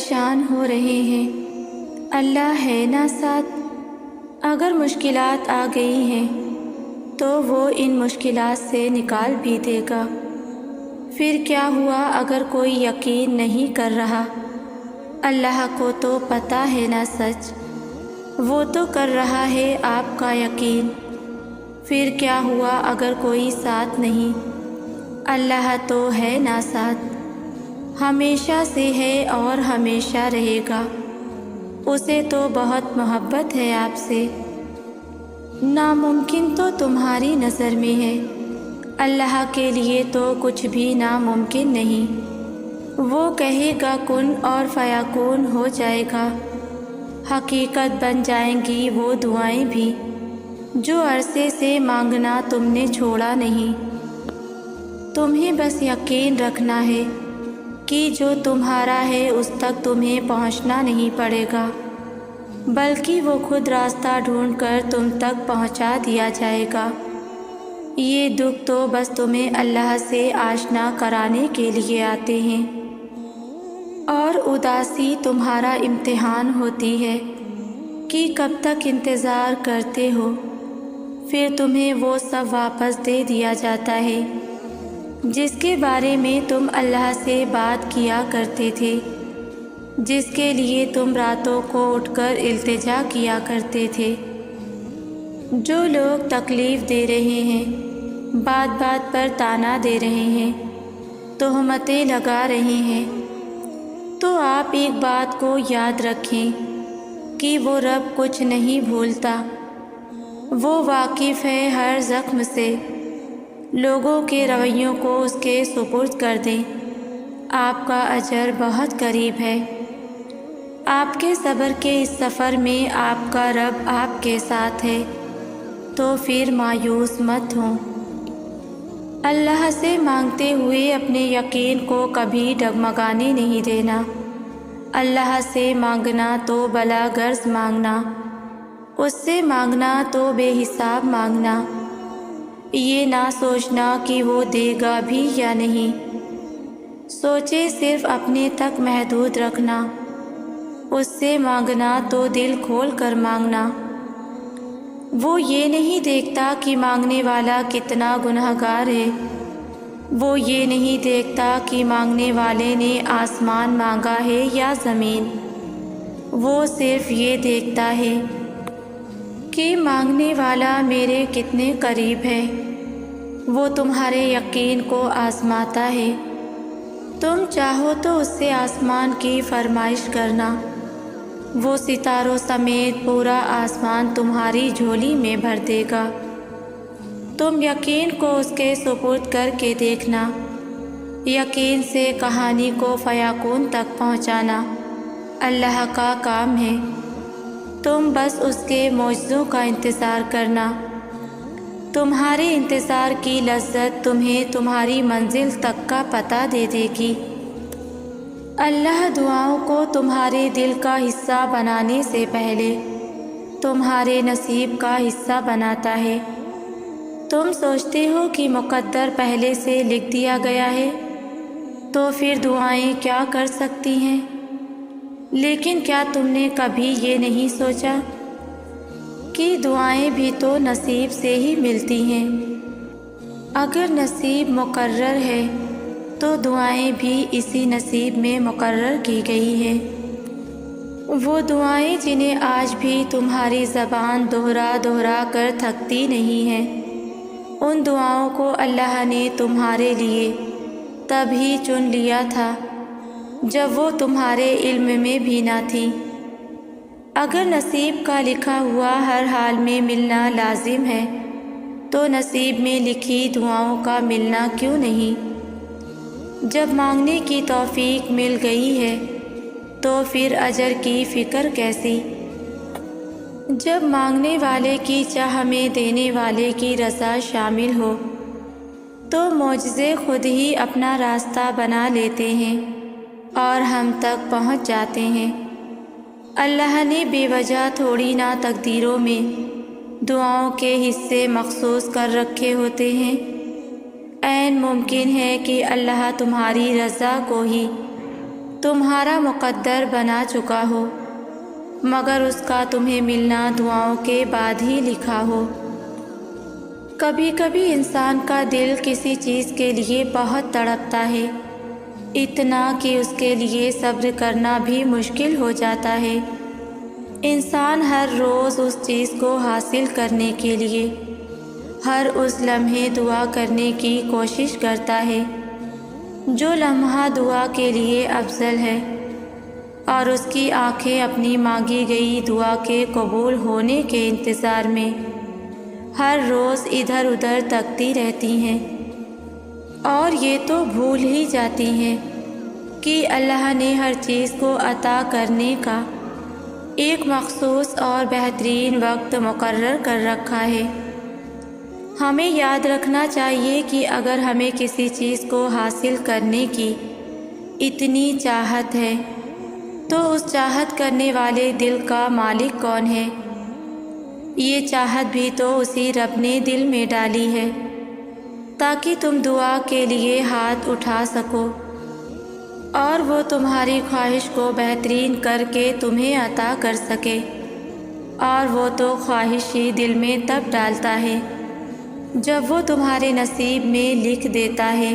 پریشان ہو رہے ہیں، اللہ ہے نا ساتھ۔ اگر مشکلات آ گئی ہیں تو وہ ان مشکلات سے نکال بھی دے گا۔ پھر کیا ہوا اگر کوئی یقین نہیں کر رہا؟ اللہ کو تو پتہ ہے نا سچ، وہ تو کر رہا ہے آپ کا یقین۔ پھر کیا ہوا اگر کوئی ساتھ نہیں؟ اللہ تو ہے نا ساتھ، ہمیشہ سے ہے اور ہمیشہ رہے گا۔ اسے تو بہت محبت ہے آپ سے۔ ناممکن تو تمہاری نظر میں ہے، اللہ کے لیے تو کچھ بھی ناممکن نہیں۔ وہ کہے گا کن اور فیکون ہو جائے گا، حقیقت بن جائیں گی وہ دعائیں بھی جو عرصے سے مانگنا تم نے چھوڑا نہیں۔ تمہیں بس یقین رکھنا ہے کہ جو تمہارا ہے اس تک تمہیں پہنچنا نہیں پڑے گا، بلکہ وہ خود راستہ ڈھونڈ کر تم تک پہنچا دیا جائے گا۔ یہ دکھ تو بس تمہیں اللہ سے آشنا کرانے کے لیے آتے ہیں، اور اداسی تمہارا امتحان ہوتی ہے کہ کب تک انتظار کرتے ہو۔ پھر تمہیں وہ سب واپس دے دیا جاتا ہے جس کے بارے میں تم اللہ سے بات کیا کرتے تھے، جس کے لیے تم راتوں کو اٹھ کر التجا کیا کرتے تھے۔ جو لوگ تکلیف دے رہے ہیں، بات بات پر طعنہ دے رہے ہیں، تہمتیں لگا رہے ہیں، تو آپ ایک بات کو یاد رکھیں کہ وہ رب کچھ نہیں بھولتا، وہ واقف ہے ہر زخم سے۔ لوگوں کے رویوں کو اس کے سپرد کر دیں، آپ کا اجر بہت قریب ہے۔ آپ کے صبر کے اس سفر میں آپ کا رب آپ کے ساتھ ہے، تو پھر مایوس مت ہوں۔ اللہ سے مانگتے ہوئے اپنے یقین کو کبھی ڈگمگانے نہیں دینا۔ اللہ سے مانگنا تو بلا غرض مانگنا، اس سے مانگنا تو بے حساب مانگنا، یہ نہ سوچنا کہ وہ دے گا بھی یا نہیں۔ سوچے صرف اپنے تک محدود رکھنا، اس سے مانگنا تو دل کھول کر مانگنا۔ وہ یہ نہیں دیکھتا کہ مانگنے والا کتنا گنہگار ہے، وہ یہ نہیں دیکھتا کہ مانگنے والے نے آسمان مانگا ہے یا زمین، وہ صرف یہ دیکھتا ہے کہ مانگنے والا میرے کتنے قریب ہے۔ وہ تمہارے یقین کو آزماتا ہے۔ تم چاہو تو اس سے آسمان کی فرمائش کرنا، وہ ستاروں سمیت پورا آسمان تمہاری جھولی میں بھر دے گا۔ تم یقین کو اس کے سپرد کر کے دیکھنا، یقین سے کہانی کو فیکون تک پہنچانا اللہ کا کام ہے۔ تم بس اس کے معجزوں کا انتظار کرنا، تمہارے انتظار کی لذت تمہیں تمہاری منزل تک کا پتہ دے دے گی۔ اللہ دعاؤں کو تمہارے دل کا حصہ بنانے سے پہلے تمہارے نصیب کا حصہ بناتا ہے۔ تم سوچتے ہو کہ مقدر پہلے سے لکھ دیا گیا ہے، تو پھر دعائیں کیا کر سکتی ہیں؟ لیکن کیا تم نے کبھی یہ نہیں سوچا کہ دعائیں بھی تو نصیب سے ہی ملتی ہیں؟ اگر نصیب مقرر ہے تو دعائیں بھی اسی نصیب میں مقرر کی گئی ہیں۔ وہ دعائیں جنہیں آج بھی تمہاری زبان دہرا دہرا کر تھکتی نہیں ہے، ان دعاؤں کو اللہ نے تمہارے لیے تب ہی چن لیا تھا جب وہ تمہارے علم میں بھی نہ تھی۔ اگر نصیب کا لکھا ہوا ہر حال میں ملنا لازم ہے تو نصیب میں لکھی دعاؤں کا ملنا کیوں نہیں؟ جب مانگنے کی توفیق مل گئی ہے تو پھر اجر کی فکر کیسی؟ جب مانگنے والے کی چاہ میں دینے والے کی رضا شامل ہو تو معجزے خود ہی اپنا راستہ بنا لیتے ہیں اور ہم تک پہنچ جاتے ہیں۔ اللہ نے بے وجہ تھوڑی نہ تقدیروں میں دعاؤں کے حصے مخصوص کر رکھے ہوتے ہیں۔ عین ممکن ہے کہ اللہ تمہاری رضا کو ہی تمہارا مقدر بنا چکا ہو، مگر اس کا تمہیں ملنا دعاؤں کے بعد ہی لکھا ہو۔ کبھی کبھی انسان کا دل کسی چیز کے لیے بہت تڑپتا ہے، اتنا کہ اس کے لیے صبر کرنا بھی مشکل ہو جاتا ہے۔ انسان ہر روز اس چیز کو حاصل کرنے کے لیے ہر اس لمحے دعا کرنے کی کوشش کرتا ہے جو لمحہ دعا کے لیے افضل ہے، اور اس کی آنکھیں اپنی مانگی گئی دعا کے قبول ہونے کے انتظار میں ہر روز ادھر ادھر تکتی رہتی ہیں، اور یہ تو بھول ہی جاتی ہیں کہ اللہ نے ہر چیز کو عطا کرنے کا ایک مخصوص اور بہترین وقت مقرر کر رکھا ہے۔ ہمیں یاد رکھنا چاہیے کہ اگر ہمیں کسی چیز کو حاصل کرنے کی اتنی چاہت ہے تو اس چاہت کرنے والے دل کا مالک کون ہے؟ یہ چاہت بھی تو اسی رب نے دل میں ڈالی ہے تاکہ تم دعا کے لیے ہاتھ اٹھا سکو، اور وہ تمہاری خواہش کو بہترین کر کے تمہیں عطا کر سکے۔ اور وہ تو خواہش ہی دل میں تب ڈالتا ہے جب وہ تمہارے نصیب میں لکھ دیتا ہے۔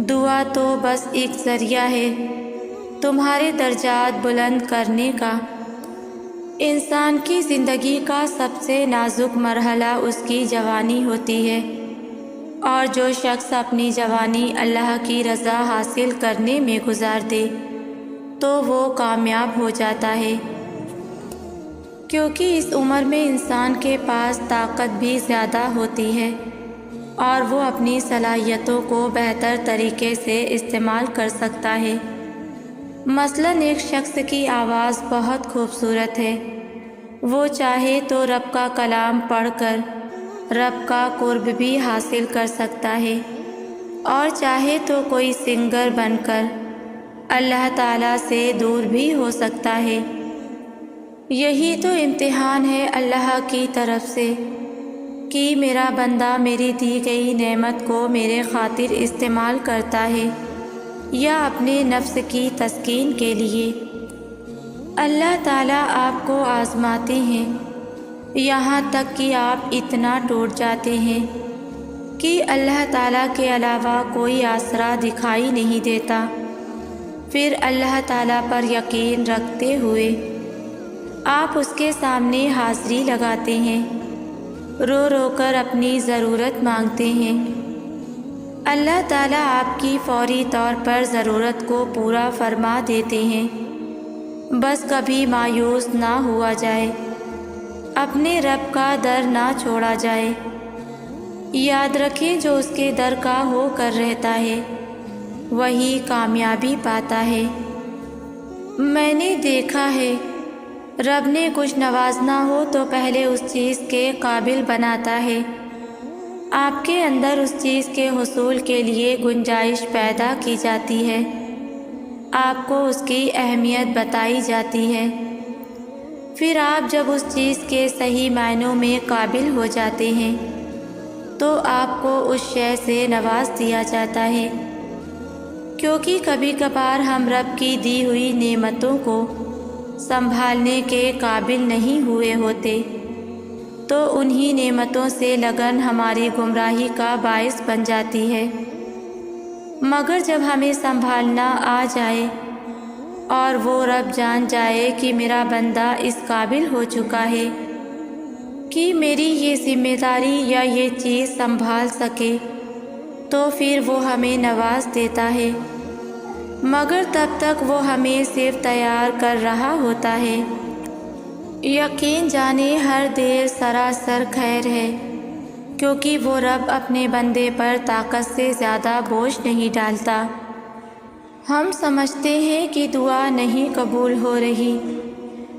دعا تو بس ایک ذریعہ ہے تمہارے درجات بلند کرنے کا۔ انسان کی زندگی کا سب سے نازک مرحلہ اس کی جوانی ہوتی ہے، اور جو شخص اپنی جوانی اللہ کی رضا حاصل کرنے میں گزار دے تو وہ کامیاب ہو جاتا ہے، کیونکہ اس عمر میں انسان کے پاس طاقت بھی زیادہ ہوتی ہے اور وہ اپنی صلاحیتوں کو بہتر طریقے سے استعمال کر سکتا ہے۔ مثلاً ایک شخص کی آواز بہت خوبصورت ہے، وہ چاہے تو رب کا کلام پڑھ کر رب کا قرب بھی حاصل کر سکتا ہے، اور چاہے تو کوئی سنگر بن کر اللہ تعالیٰ سے دور بھی ہو سکتا ہے۔ یہی تو امتحان ہے اللہ کی طرف سے کہ میرا بندہ میری دی گئی نعمت کو میرے خاطر استعمال کرتا ہے یا اپنے نفس کی تسکین کے لیے۔ اللہ تعالیٰ آپ کو آزماتے ہیں یہاں تک کہ آپ اتنا ٹوٹ جاتے ہیں کہ اللہ تعالیٰ کے علاوہ کوئی آسرا دکھائی نہیں دیتا۔ پھر اللہ تعالیٰ پر یقین رکھتے ہوئے آپ اس کے سامنے حاضری لگاتے ہیں، رو رو کر اپنی ضرورت مانگتے ہیں۔ اللہ تعالیٰ آپ کی فوری طور پر ضرورت کو پورا فرما دیتے ہیں، بس کبھی مایوس نہ ہوا جائے، اپنے رب کا در نہ چھوڑا جائے۔ یاد رکھیں جو اس کے در کا ہو کر رہتا ہے وہی کامیابی پاتا ہے۔ میں نے دیکھا ہے رب نے کچھ نوازنا ہو تو پہلے اس چیز کے قابل بناتا ہے، آپ کے اندر اس چیز کے حصول کے لیے گنجائش پیدا کی جاتی ہے، آپ کو اس کی اہمیت بتائی جاتی ہے، پھر آپ جب اس چیز کے صحیح معنوں میں قابل ہو جاتے ہیں تو آپ کو اس شے سے نواز دیا جاتا ہے، کیونکہ کبھی کبھار ہم رب کی دی ہوئی نعمتوں کو سنبھالنے کے قابل نہیں ہوئے ہوتے تو انہی نعمتوں سے لگن ہماری گمراہی کا باعث بن جاتی ہے۔ مگر جب ہمیں سنبھالنا آ جائے اور وہ رب جان جائے کہ میرا بندہ اس قابل ہو چکا ہے کہ میری یہ ذمہ داری یا یہ چیز سنبھال سکے تو پھر وہ ہمیں نواز دیتا ہے، مگر تب تک وہ ہمیں صرف تیار کر رہا ہوتا ہے۔ یقین جانے ہر دیر سراسر خیر ہے، کیونکہ وہ رب اپنے بندے پر طاقت سے زیادہ بوجھ نہیں ڈالتا۔ ہم سمجھتے ہیں کہ دعا نہیں قبول ہو رہی،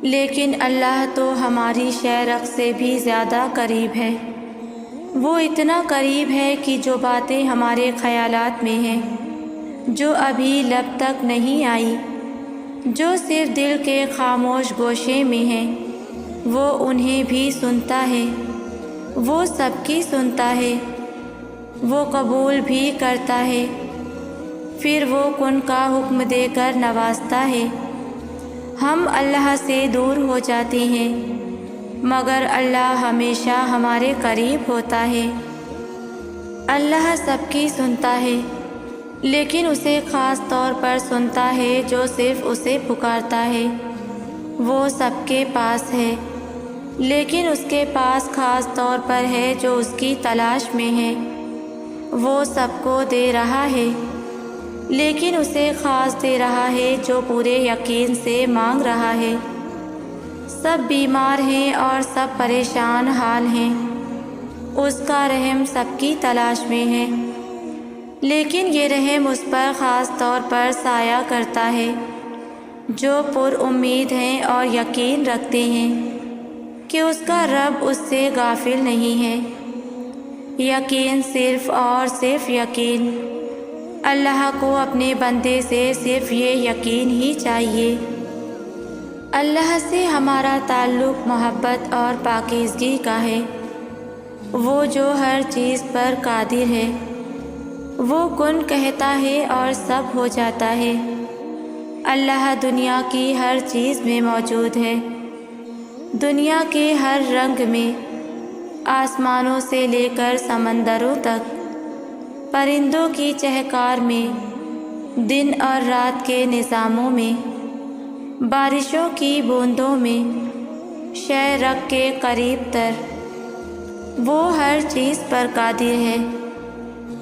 لیکن اللہ تو ہماری شرح سے بھی زیادہ قریب ہے۔ وہ اتنا قریب ہے کہ جو باتیں ہمارے خیالات میں ہیں، جو ابھی لب تک نہیں آئی، جو صرف دل کے خاموش گوشے میں ہیں، وہ انہیں بھی سنتا ہے، وہ سب کی سنتا ہے، وہ قبول بھی کرتا ہے۔ پھر وہ کن کا حکم دے کر نوازتا ہے۔ ہم اللہ سے دور ہو جاتے ہیں مگر اللہ ہمیشہ ہمارے قریب ہوتا ہے۔ اللہ سب کی سنتا ہے لیکن اسے خاص طور پر سنتا ہے جو صرف اسے پکارتا ہے۔ وہ سب کے پاس ہے لیکن اس کے پاس خاص طور پر ہے جو اس کی تلاش میں ہے۔ وہ سب کو دے رہا ہے لیکن اسے خاص دے رہا ہے جو پورے یقین سے مانگ رہا ہے۔ سب بیمار ہیں اور سب پریشان حال ہیں۔ اس کا رحم سب کی تلاش میں ہے لیکن یہ رحم اس پر خاص طور پر سایہ کرتا ہے جو پر امید ہیں اور یقین رکھتے ہیں کہ اس کا رب اس سے غافل نہیں ہے۔ یقین صرف اور صرف یقین۔ اللہ کو اپنے بندے سے صرف یہ یقین ہی چاہیے۔ اللہ سے ہمارا تعلق محبت اور پاکیزگی کا ہے۔ وہ جو ہر چیز پر قادر ہے، وہ کن کہتا ہے اور سب ہو جاتا ہے۔ اللہ دنیا کی ہر چیز میں موجود ہے، دنیا کے ہر رنگ میں، آسمانوں سے لے کر سمندروں تک، پرندوں کی چہکار میں، دن اور رات کے نظاموں میں، بارشوں کی بوندوں میں، شہرک کے قریب تر۔ وہ ہر چیز پر قادر ہے،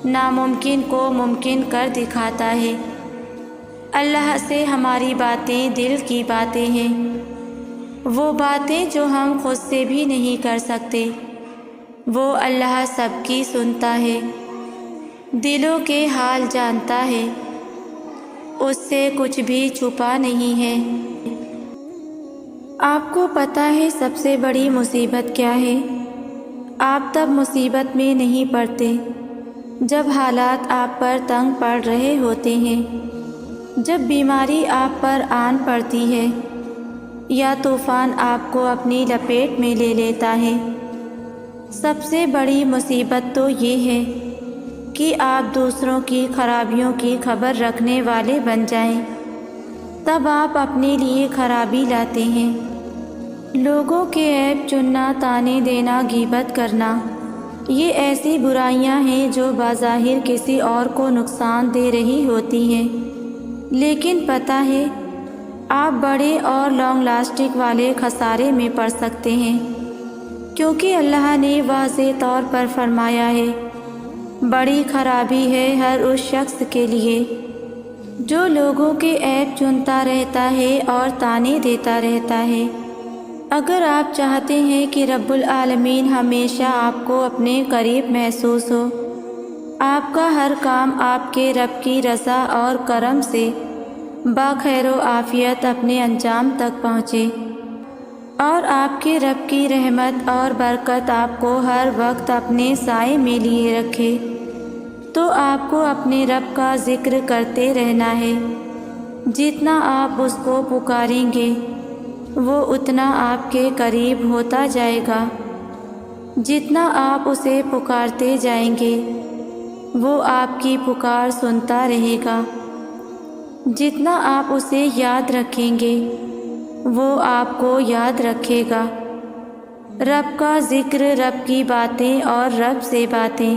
ناممکن کو ممکن کر دکھاتا ہے۔ اللہ سے ہماری باتیں دل کی باتیں ہیں، وہ باتیں جو ہم خود سے بھی نہیں کر سکتے۔ وہ اللہ سب کی سنتا ہے، دلوں کے حال جانتا ہے، اس سے کچھ بھی چھپا نہیں ہے۔ آپ کو پتہ ہے سب سے بڑی مصیبت کیا ہے؟ آپ تب مصیبت میں نہیں پڑتے جب حالات آپ پر تنگ پڑ رہے ہوتے ہیں، جب بیماری آپ پر آن پڑتی ہے یا طوفان آپ کو اپنی لپیٹ میں لے لیتا ہے۔ سب سے بڑی مصیبت تو یہ ہے کہ آپ دوسروں کی خرابیوں کی خبر رکھنے والے بن جائیں، تب آپ اپنے لیے خرابی لاتے ہیں۔ لوگوں کے عیب چننا، طعنے دینا، غیبت کرنا، یہ ایسی برائیاں ہیں جو بظاہر کسی اور کو نقصان دے رہی ہوتی ہیں، لیکن پتہ ہے آپ بڑے اور لانگ لاسٹنگ والے خسارے میں پڑ سکتے ہیں، کیونکہ اللہ نے واضح طور پر فرمایا ہے، بڑی خرابی ہے ہر اس شخص کے لیے جو لوگوں کے عیب چنتا رہتا ہے اور طعنے دیتا رہتا ہے۔ اگر آپ چاہتے ہیں کہ رب العالمین ہمیشہ آپ کو اپنے قریب محسوس ہو، آپ کا ہر کام آپ کے رب کی رضا اور کرم سے بخیر و عافیت اپنے انجام تک پہنچے، اور آپ کے رب کی رحمت اور برکت آپ کو ہر وقت اپنے سائے میں لیے رکھے، تو آپ کو اپنے رب کا ذکر کرتے رہنا ہے۔ جتنا آپ اس کو پکاریں گے وہ اتنا آپ کے قریب ہوتا جائے گا، جتنا آپ اسے پکارتے جائیں گے وہ آپ کی پکار سنتا رہے گا، جتنا آپ اسے یاد رکھیں گے وہ آپ کو یاد رکھے گا۔ رب کا ذکر، رب کی باتیں اور رب سے باتیں،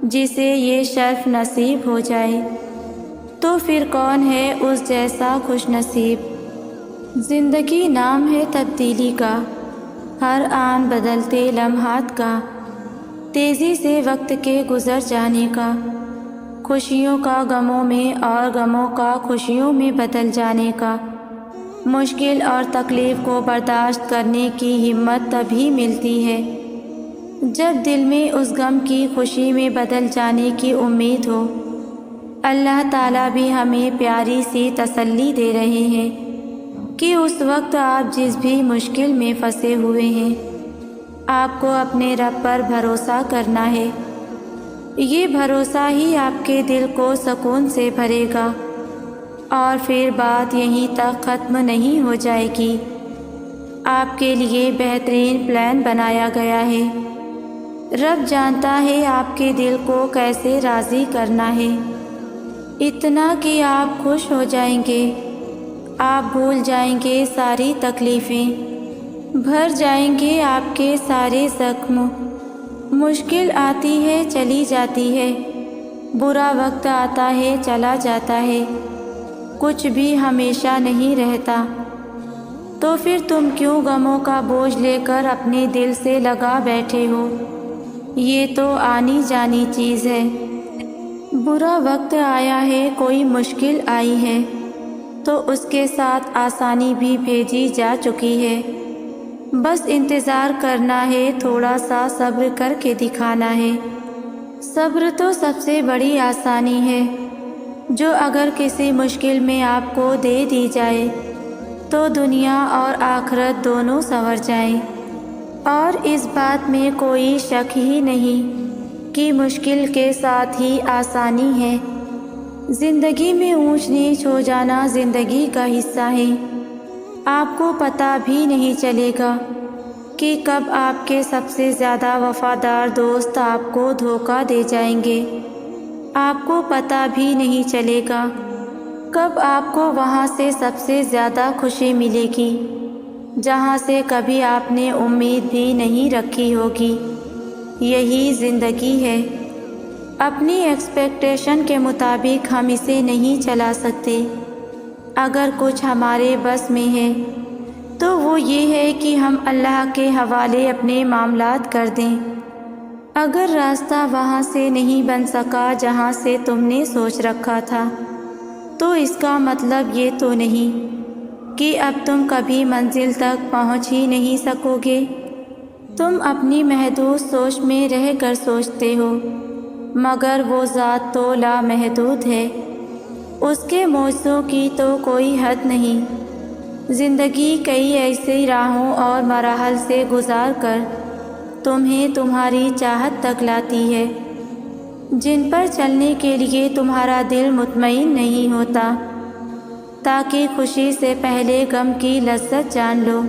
جسے یہ شرف نصیب ہو جائے تو پھر کون ہے اس جیسا خوش نصیب۔ زندگی نام ہے تبدیلی کا، ہر آن بدلتے لمحات کا، تیزی سے وقت کے گزر جانے کا، خوشیوں کا غموں میں اور غموں کا خوشیوں میں بدل جانے کا۔ مشکل اور تکلیف کو برداشت کرنے کی ہمت تبھی ملتی ہے جب دل میں اس غم کی خوشی میں بدل جانے کی امید ہو۔ اللہ تعالیٰ بھی ہمیں پیاری سی تسلی دے رہے ہیں کہ اس وقت آپ جس بھی مشکل میں پھنسے ہوئے ہیں، آپ کو اپنے رب پر بھروسہ کرنا ہے۔ یہ بھروسہ ہی آپ کے دل کو سکون سے بھرے گا، اور پھر بات یہیں تک ختم نہیں ہو جائے گی۔ آپ کے لیے بہترین پلان بنایا گیا ہے۔ رب جانتا ہے آپ کے دل کو کیسے راضی کرنا ہے۔ اتنا کہ آپ خوش ہو جائیں گے، آپ بھول جائیں گے ساری تکلیفیں، بھر جائیں گے آپ کے سارے زخم۔ مشکل آتی ہے چلی جاتی ہے، برا وقت آتا ہے چلا جاتا ہے، کچھ بھی ہمیشہ نہیں رہتا۔ تو پھر تم کیوں غموں کا بوجھ لے کر اپنے دل سے لگا بیٹھے ہو؟ یہ تو آنی جانی چیز ہے۔ برا وقت آیا ہے، کوئی مشکل آئی ہے، تو اس کے ساتھ آسانی بھی بھیجی جا چکی ہے۔ بس انتظار کرنا ہے، تھوڑا سا صبر کر کے دکھانا ہے۔ صبر تو سب سے بڑی آسانی ہے، جو اگر کسی مشکل میں آپ کو دے دی جائے تو دنیا اور آخرت دونوں سنور جائیں۔ اور اس بات میں کوئی شک ہی نہیں کہ مشکل کے ساتھ ہی آسانی ہے۔ زندگی میں اونچ نیچ ہو جانا زندگی کا حصہ ہے۔ آپ کو پتہ بھی نہیں چلے گا کہ کب آپ کے سب سے زیادہ وفادار دوست آپ کو دھوکہ دے جائیں گے۔ آپ کو پتہ بھی نہیں چلے گا کب آپ کو وہاں سے سب سے زیادہ خوشی ملے گی، جہاں سے کبھی آپ نے امید بھی نہیں رکھی ہوگی۔ یہی زندگی ہے۔ اپنی ایکسپیکٹیشن کے مطابق ہم اسے نہیں چلا سکتے۔ اگر کچھ ہمارے بس میں ہے تو وہ یہ ہے کہ ہم اللہ کے حوالے اپنے معاملات کر دیں۔ اگر راستہ وہاں سے نہیں بن سکا جہاں سے تم نے سوچ رکھا تھا، تو اس کا مطلب یہ تو نہیں کہ اب تم کبھی منزل تک پہنچ ہی نہیں سکو گے۔ تم اپنی محدود سوچ میں رہ کر سوچتے ہو، مگر وہ ذات تو لامحدود ہے، اس کے معجزوں کی تو کوئی حد نہیں۔ زندگی کئی ایسی راہوں اور مراحل سے گزار کر تمہیں تمہاری چاہت تک لاتی ہے، جن پر چلنے کے لیے تمہارا دل مطمئن نہیں ہوتا، تاکہ خوشی سے پہلے غم کی لذت جان لو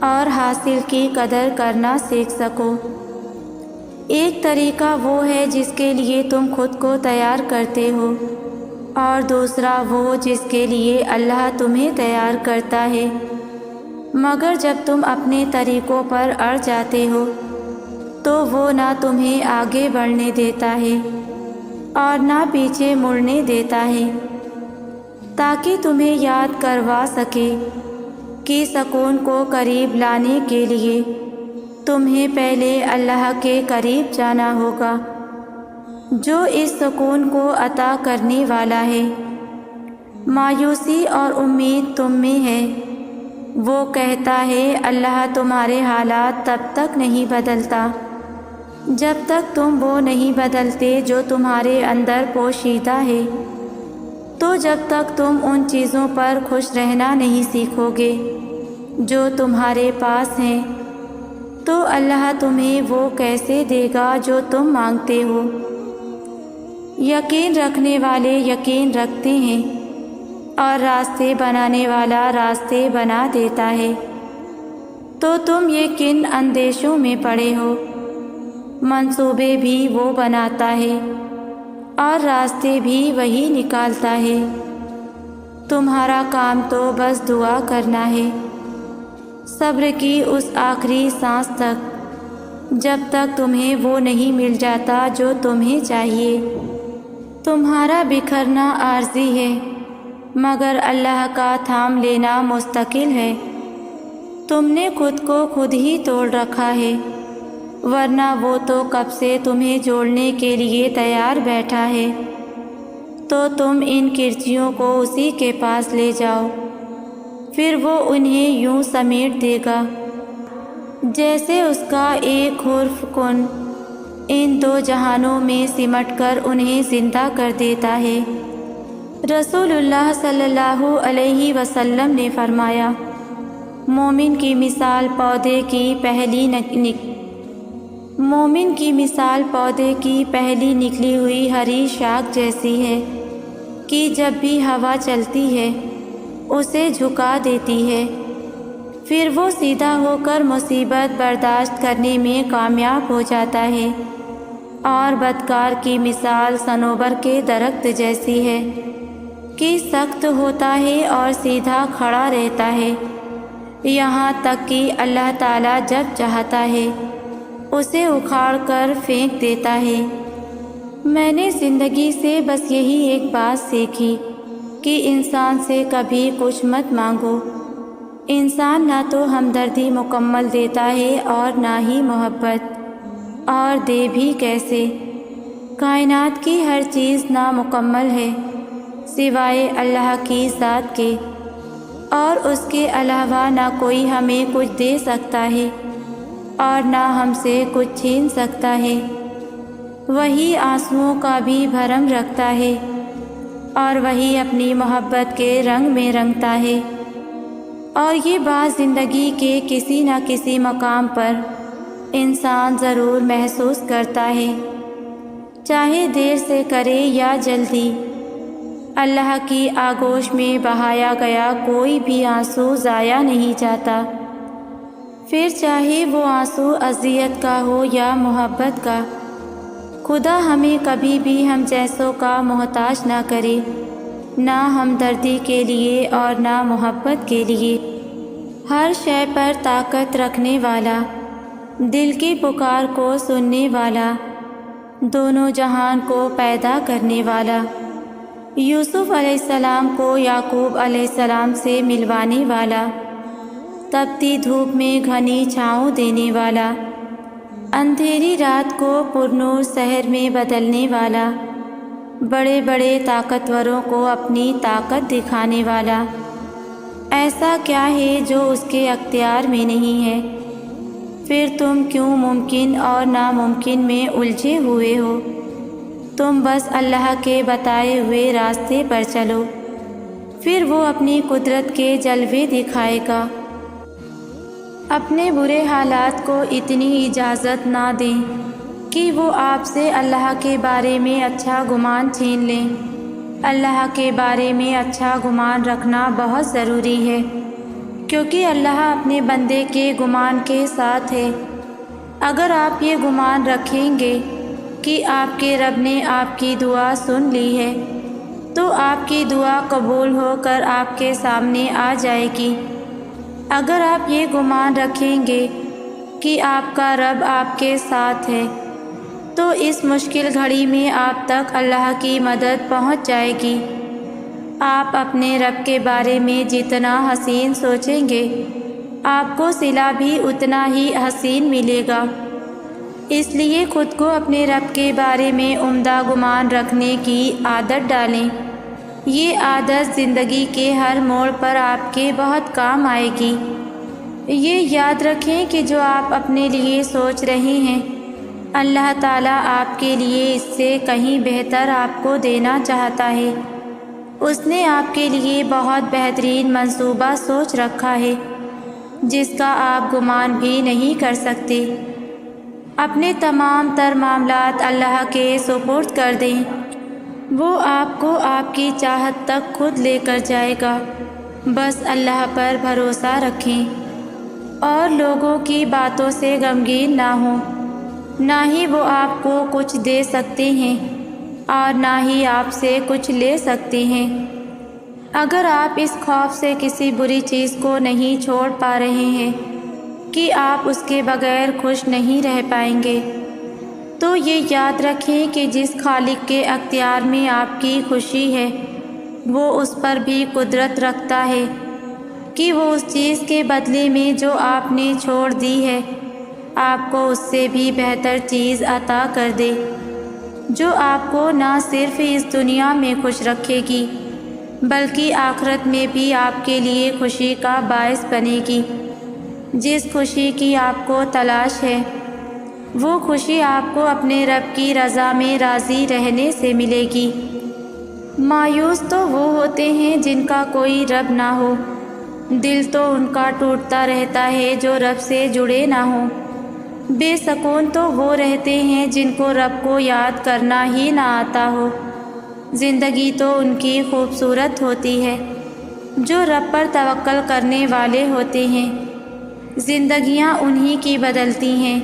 اور حاصل کی قدر کرنا سیکھ سکو۔ ایک طریقہ وہ ہے جس کے لیے تم خود کو تیار کرتے ہو، اور دوسرا وہ جس کے لیے اللہ تمہیں تیار کرتا ہے۔ مگر جب تم اپنے طریقوں پر اڑ جاتے ہو تو وہ نہ تمہیں آگے بڑھنے دیتا ہے اور نہ پیچھے مڑنے دیتا ہے، تاکہ تمہیں یاد کروا سکے کہ سکون کو قریب لانے کے لیے تمہیں پہلے اللہ کے قریب جانا ہوگا، جو اس سکون کو عطا کرنے والا ہے۔ مایوسی اور امید تم میں ہے۔ وہ کہتا ہے اللہ تمہارے حالات تب تک نہیں بدلتا جب تک تم وہ نہیں بدلتے جو تمہارے اندر پوشیدہ ہے۔ تو جب تک تم ان چیزوں پر خوش رہنا نہیں سیکھو گے جو تمہارے پاس ہیں، تو اللہ تمہیں وہ کیسے دے گا جو تم مانگتے ہو؟ یقین رکھنے والے یقین رکھتے ہیں، اور راستے بنانے والا راستے بنا دیتا ہے۔ تو تم یہ کن اندیشوں میں پڑے ہو؟ منصوبے بھی وہ بناتا ہے اور راستے بھی وہی نکالتا ہے۔ تمہارا کام تو بس دعا کرنا ہے، صبر کی اس آخری سانس تک، جب تک تمہیں وہ نہیں مل جاتا جو تمہیں چاہیے۔ تمہارا بکھرنا عارضی ہے، مگر اللہ کا تھام لینا مستقل ہے۔ تم نے خود کو خود ہی توڑ رکھا ہے، ورنہ وہ تو کب سے تمہیں جوڑنے کے لیے تیار بیٹھا ہے۔ تو تم ان کرچیوں کو اسی کے پاس لے جاؤ، پھر وہ انہیں یوں سمیٹ دے گا جیسے اس کا ایک حرف کن ان دو جہانوں میں سمٹ کر انہیں زندہ کر دیتا ہے۔ رسول اللہ صلی اللہ علیہ وسلم نے فرمایا، مومن کی مثال پودے کی پہلی نکلی ہوئی ہری شاخ جیسی ہے کہ جب بھی ہوا چلتی ہے اسے جھکا دیتی ہے، پھر وہ سیدھا ہو کر مصیبت برداشت کرنے میں کامیاب ہو جاتا ہے۔ اور بدکار کی مثال صنوبر کے درخت جیسی ہے کہ سخت ہوتا ہے اور سیدھا کھڑا رہتا ہے، یہاں تک کہ اللہ تعالیٰ جب چاہتا ہے اسے اکھاڑ کر پھینک دیتا ہے۔ میں نے زندگی سے بس یہی ایک بات سیکھی کہ انسان سے کبھی کچھ مت مانگو۔ انسان نہ تو ہمدردی مکمل دیتا ہے اور نہ ہی محبت، اور دے بھی کیسے۔ کائنات کی ہر چیز نامکمل ہے سوائے اللہ کی ذات کے، اور اس کے علاوہ نہ کوئی ہمیں کچھ دے سکتا ہے اور نہ ہم سے کچھ چھین سکتا ہے۔ وہی آنسوؤں کا بھی بھرم رکھتا ہے اور وہی اپنی محبت کے رنگ میں رنگتا ہے، اور یہ بات زندگی کے کسی نہ کسی مقام پر انسان ضرور محسوس کرتا ہے، چاہے دیر سے کرے یا جلدی۔ اللہ کی آغوش میں بہایا گیا کوئی بھی آنسو ضائع نہیں جاتا، پھر چاہے وہ آنسو اذیت کا ہو یا محبت کا۔ خدا ہمیں کبھی بھی ہم جیسوں کا محتاج نہ کرے، نہ ہمدردی کے لیے اور نہ محبت کے لیے۔ ہر شے پر طاقت رکھنے والا، دل کی پکار کو سننے والا، دونوں جہان کو پیدا کرنے والا، یوسف علیہ السلام کو یعقوب علیہ السلام سے ملوانے والا، تپتی دھوپ میں گھنی چھاؤں دینے والا، اندھیری رات کو پرنور سحر میں بدلنے والا، بڑے بڑے طاقتوروں کو اپنی طاقت دکھانے والا، ایسا کیا ہے جو اس کے اختیار میں نہیں ہے؟ پھر تم کیوں ممکن اور ناممکن میں الجھے ہوئے ہو؟ تم بس اللہ کے بتائے ہوئے راستے پر چلو، پھر وہ اپنی قدرت کے جلوے دکھائے گا۔ اپنے برے حالات کو اتنی اجازت نہ دیں کہ وہ آپ سے اللہ کے بارے میں اچھا گمان چھین لیں۔ اللہ کے بارے میں اچھا گمان رکھنا بہت ضروری ہے، کیونکہ اللہ اپنے بندے کے گمان کے ساتھ ہے۔ اگر آپ یہ گمان رکھیں گے کہ آپ کے رب نے آپ کی دعا سن لی ہے، تو آپ کی دعا قبول ہو کر آپ کے سامنے آ جائے گی۔ اگر آپ یہ گمان رکھیں گے کہ آپ کا رب آپ کے ساتھ ہے، تو اس مشکل گھڑی میں آپ تک اللہ کی مدد پہنچ جائے گی۔ آپ اپنے رب کے بارے میں جتنا حسین سوچیں گے، آپ کو صلہ بھی اتنا ہی حسین ملے گا۔ اس لیے خود کو اپنے رب کے بارے میں عمدہ گمان رکھنے کی عادت ڈالیں۔ یہ عادت زندگی کے ہر موڑ پر آپ کے بہت کام آئے گی۔ یہ یاد رکھیں کہ جو آپ اپنے لیے سوچ رہے ہیں، اللہ تعالیٰ آپ کے لیے اس سے کہیں بہتر آپ کو دینا چاہتا ہے۔ اس نے آپ کے لیے بہت بہترین منصوبہ سوچ رکھا ہے، جس کا آپ گمان بھی نہیں کر سکتے۔ اپنے تمام تر معاملات اللہ کے سپرد کر دیں، وہ آپ کو آپ کی چاہت تک خود لے کر جائے گا۔ بس اللہ پر بھروسہ رکھیں اور لوگوں کی باتوں سے غمگین نہ ہوں۔ نہ ہی وہ آپ کو کچھ دے سکتے ہیں اور نہ ہی آپ سے کچھ لے سکتے ہیں۔ اگر آپ اس خوف سے کسی بری چیز کو نہیں چھوڑ پا رہے ہیں کہ آپ اس کے بغیر خوش نہیں رہ پائیں گے، تو یہ یاد رکھیں کہ جس خالق کے اختیار میں آپ کی خوشی ہے، وہ اس پر بھی قدرت رکھتا ہے کہ وہ اس چیز کے بدلے میں جو آپ نے چھوڑ دی ہے، آپ کو اس سے بھی بہتر چیز عطا کر دے، جو آپ کو نہ صرف اس دنیا میں خوش رکھے گی بلکہ آخرت میں بھی آپ کے لیے خوشی کا باعث بنے گی۔ جس خوشی کی آپ کو تلاش ہے، وہ خوشی آپ کو اپنے رب کی رضا میں راضی رہنے سے ملے گی۔ مایوس تو وہ ہوتے ہیں جن کا کوئی رب نہ ہو، دل تو ان کا ٹوٹتا رہتا ہے جو رب سے جڑے نہ ہوں۔ بے سکون تو وہ رہتے ہیں جن کو رب کو یاد کرنا ہی نہ آتا ہو۔ زندگی تو ان کی خوبصورت ہوتی ہے جو رب پر توکل کرنے والے ہوتے ہیں۔ زندگیاں انہی کی بدلتی ہیں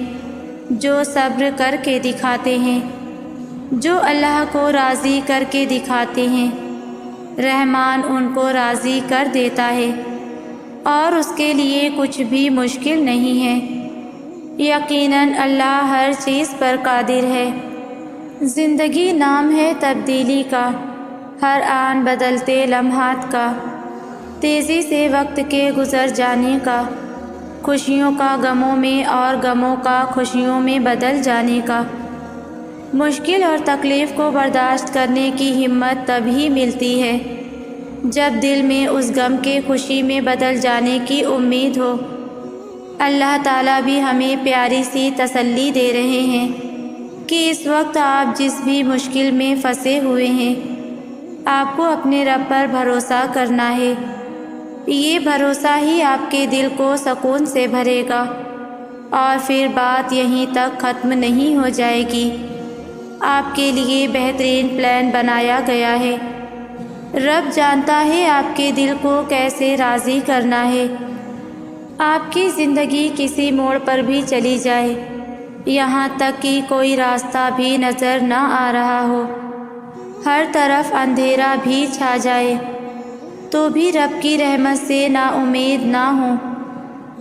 جو صبر کر کے دکھاتے ہیں، جو اللہ کو راضی کر کے دکھاتے ہیں، رحمان ان کو راضی کر دیتا ہے اور اس کے لیے کچھ بھی مشکل نہیں ہے۔ یقیناً اللہ ہر چیز پر قادر ہے۔ زندگی نام ہے تبدیلی کا، ہر آن بدلتے لمحات کا، تیزی سے وقت کے گزر جانے کا، خوشیوں کا غموں میں اور غموں کا خوشیوں میں بدل جانے کا۔ مشکل اور تکلیف کو برداشت کرنے کی ہمت تبھی ملتی ہے جب دل میں اس غم کے خوشی میں بدل جانے کی امید ہو۔ اللہ تعالیٰ بھی ہمیں پیاری سی تسلی دے رہے ہیں کہ اس وقت آپ جس بھی مشکل میں پھنسے ہوئے ہیں، آپ کو اپنے رب پر بھروسہ کرنا ہے۔ یہ بھروسہ ہی آپ کے دل کو سکون سے بھرے گا، اور پھر بات یہیں تک ختم نہیں ہو جائے گی۔ آپ کے لیے بہترین پلان بنایا گیا ہے۔ رب جانتا ہے آپ کے دل کو کیسے راضی کرنا ہے۔ آپ کی زندگی کسی موڑ پر بھی چلی جائے، یہاں تک کہ کوئی راستہ بھی نظر نہ آ رہا ہو، ہر طرف اندھیرا بھی چھا جائے، تو بھی رب کی رحمت سے نا امید نہ ہوں،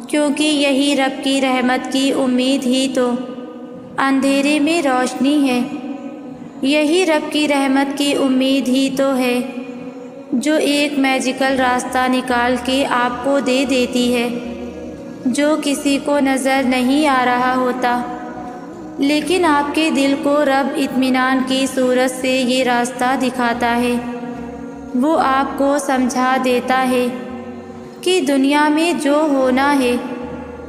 کیونکہ یہی رب کی رحمت کی امید ہی تو اندھیرے میں روشنی ہے۔ یہی رب کی رحمت کی امید ہی تو ہے جو ایک میجیکل راستہ نکال کے آپ کو دے دیتی ہے، جو کسی کو نظر نہیں آ رہا ہوتا، لیکن آپ کے دل کو رب اطمینان کی صورت سے یہ راستہ دکھاتا ہے۔ وہ آپ کو سمجھا دیتا ہے کہ دنیا میں جو ہونا ہے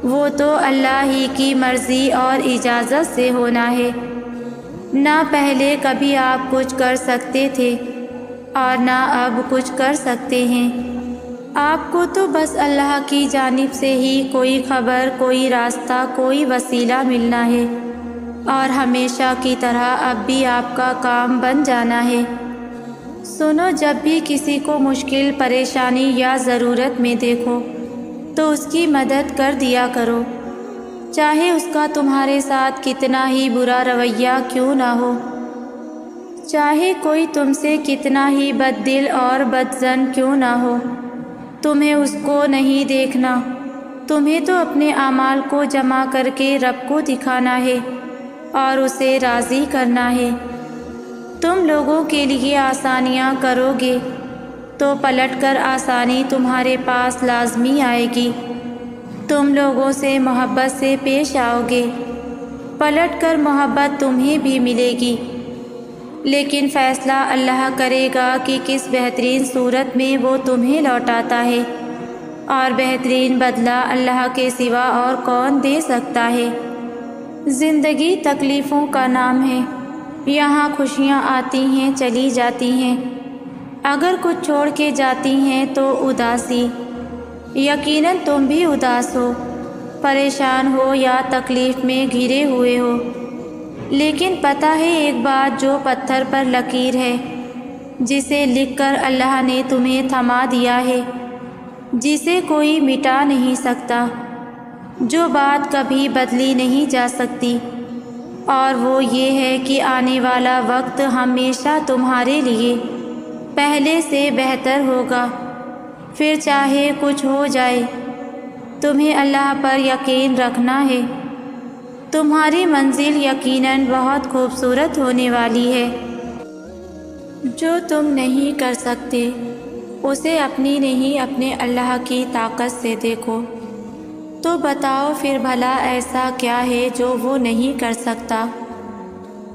وہ تو اللہ ہی کی مرضی اور اجازت سے ہونا ہے، نہ پہلے کبھی آپ کچھ کر سکتے تھے اور نہ اب کچھ کر سکتے ہیں۔ آپ کو تو بس اللہ کی جانب سے ہی کوئی خبر، کوئی راستہ، کوئی وسیلہ ملنا ہے، اور ہمیشہ کی طرح اب بھی آپ کا کام بن جانا ہے۔ سنو، جب بھی کسی کو مشکل، پریشانی یا ضرورت میں دیکھو تو اس کی مدد کر دیا کرو، چاہے اس کا تمہارے ساتھ کتنا ہی برا رویہ کیوں نہ ہو، چاہے کوئی تم سے کتنا ہی بد دل اور بدظن کیوں نہ ہو۔ تمہیں اس کو نہیں دیکھنا، تمہیں تو اپنے اعمال کو جمع کر کے رب کو دکھانا ہے اور اسے راضی کرنا ہے۔ تم لوگوں کے لیے آسانیاں کرو گے تو پلٹ کر آسانی تمہارے پاس لازمی آئے گی۔ تم لوگوں سے محبت سے پیش آؤ گے، پلٹ کر محبت تمہیں بھی ملے گی، لیکن فیصلہ اللہ کرے گا کہ کس بہترین صورت میں وہ تمہیں لوٹاتا ہے، اور بہترین بدلہ اللہ کے سوا اور کون دے سکتا ہے۔ زندگی تکلیفوں کا نام ہے، یہاں خوشیاں آتی ہیں، چلی جاتی ہیں، اگر کچھ چھوڑ کے جاتی ہیں تو اداسی۔ یقیناً تم بھی اداس ہو، پریشان ہو یا تکلیف میں گھرے ہوئے ہو، لیکن پتہ ہے ایک بات جو پتھر پر لکیر ہے، جسے لکھ کر اللہ نے تمہیں تھما دیا ہے، جسے کوئی مٹا نہیں سکتا، جو بات کبھی بدلی نہیں جا سکتی، اور وہ یہ ہے کہ آنے والا وقت ہمیشہ تمہارے لیے پہلے سے بہتر ہوگا۔ پھر چاہے کچھ ہو جائے، تمہیں اللہ پر یقین رکھنا ہے، تمہاری منزل یقیناً بہت خوبصورت ہونے والی ہے۔ جو تم نہیں کر سکتے اسے اپنی نہیں، اپنے اللہ کی طاقت سے دیکھو، تو بتاؤ پھر بھلا ایسا کیا ہے جو وہ نہیں کر سکتا؟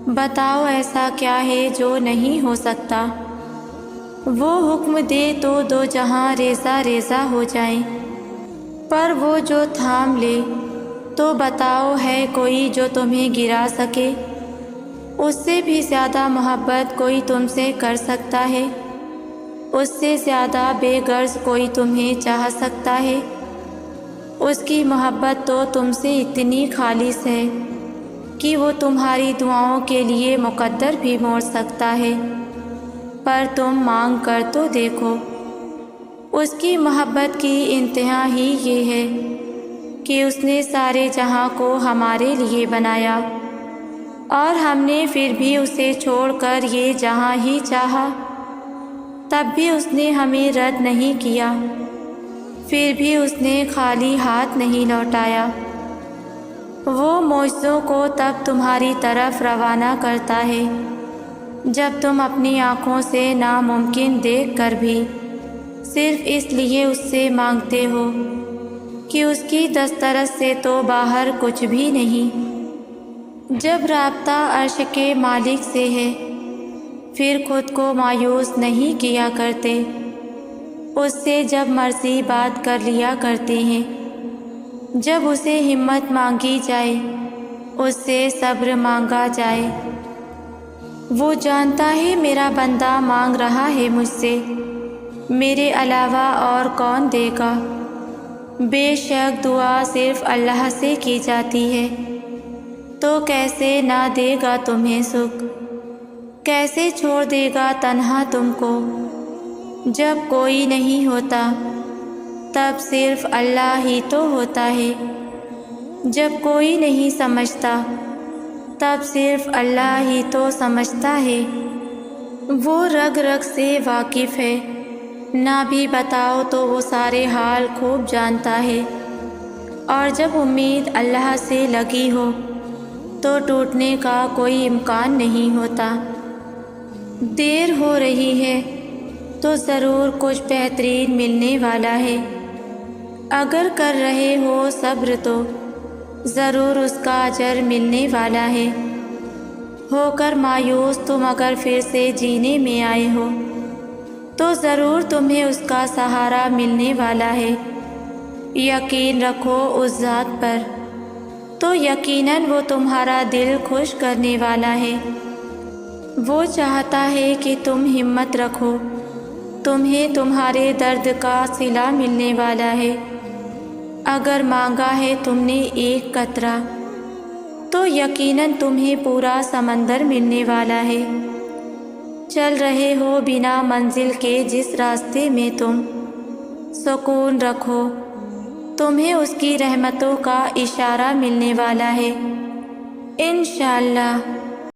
بتاؤ ایسا کیا ہے جو نہیں ہو سکتا؟ وہ حکم دے تو دو جہاں ریزہ ریزہ ہو جائیں، پر وہ جو تھام لے تو بتاؤ ہے کوئی جو تمہیں گرا سکے؟ اس سے بھی زیادہ محبت کوئی تم سے کر سکتا ہے؟ اس سے زیادہ بے غرض کوئی تمہیں چاہ سکتا ہے؟ اس کی محبت تو تم سے اتنی خالص ہے کہ وہ تمہاری دعاؤں کے لیے مقدر بھی موڑ سکتا ہے، پر تم مانگ کر تو دیکھو۔ اس کی محبت کی انتہا ہی یہ ہے کہ اس نے سارے جہاں کو ہمارے لیے بنایا اور ہم نے پھر بھی اسے چھوڑ کر یہ جہاں ہی چاہا، تب بھی اس نے ہمیں رد نہیں کیا، پھر بھی اس نے خالی ہاتھ نہیں لوٹایا۔ وہ معجزوں کو تب تمہاری طرف روانہ کرتا ہے جب تم اپنی آنکھوں سے ناممکن دیکھ کر بھی صرف اس لیے اس سے مانگتے ہو کہ اس کی دسترس سے تو باہر کچھ بھی نہیں۔ جب رابطہ عرش کے مالک سے ہے پھر خود کو مایوس نہیں کیا کرتے، اس سے جب مرضی بات کر لیا کرتے ہیں۔ جب اسے ہمت مانگی جائے، اس سے صبر مانگا جائے۔ وہ جانتا ہے میرا بندہ مانگ رہا ہے مجھ سے، میرے علاوہ اور کون دے گا؟ بے شک دعا صرف اللہ سے کی جاتی ہے، تو کیسے نہ دے گا تمہیں سکھ؟ کیسے چھوڑ دے گا تنہا تم کو؟ جب کوئی نہیں ہوتا تب صرف اللہ ہی تو ہوتا ہے، جب کوئی نہیں سمجھتا تب صرف اللہ ہی تو سمجھتا ہے۔ وہ رگ رگ سے واقف ہے، نہ بھی بتاؤ تو وہ سارے حال خوب جانتا ہے۔ اور جب امید اللہ سے لگی ہو تو ٹوٹنے کا کوئی امکان نہیں ہوتا۔ دیر ہو رہی ہے تو ضرور کچھ بہترین ملنے والا ہے۔ اگر کر رہے ہو صبر تو ضرور اس کا اجر ملنے والا ہے۔ ہو کر مایوس تم اگر پھر سے جینے میں آئے ہو تو ضرور تمہیں اس کا سہارا ملنے والا ہے۔ یقین رکھو اس ذات پر، تو یقیناً وہ تمہارا دل خوش کرنے والا ہے۔ وہ چاہتا ہے کہ تم ہمت رکھو، تمہیں تمہارے درد کا صلہ ملنے والا ہے۔ اگر مانگا ہے تم نے ایک قطرہ تو یقیناً تمہیں پورا سمندر ملنے والا ہے۔ چل رہے ہو بنا منزل کے جس راستے میں تم، سکون رکھو، تمہیں اس کی رحمتوں کا اشارہ ملنے والا ہے۔ انشاءاللہ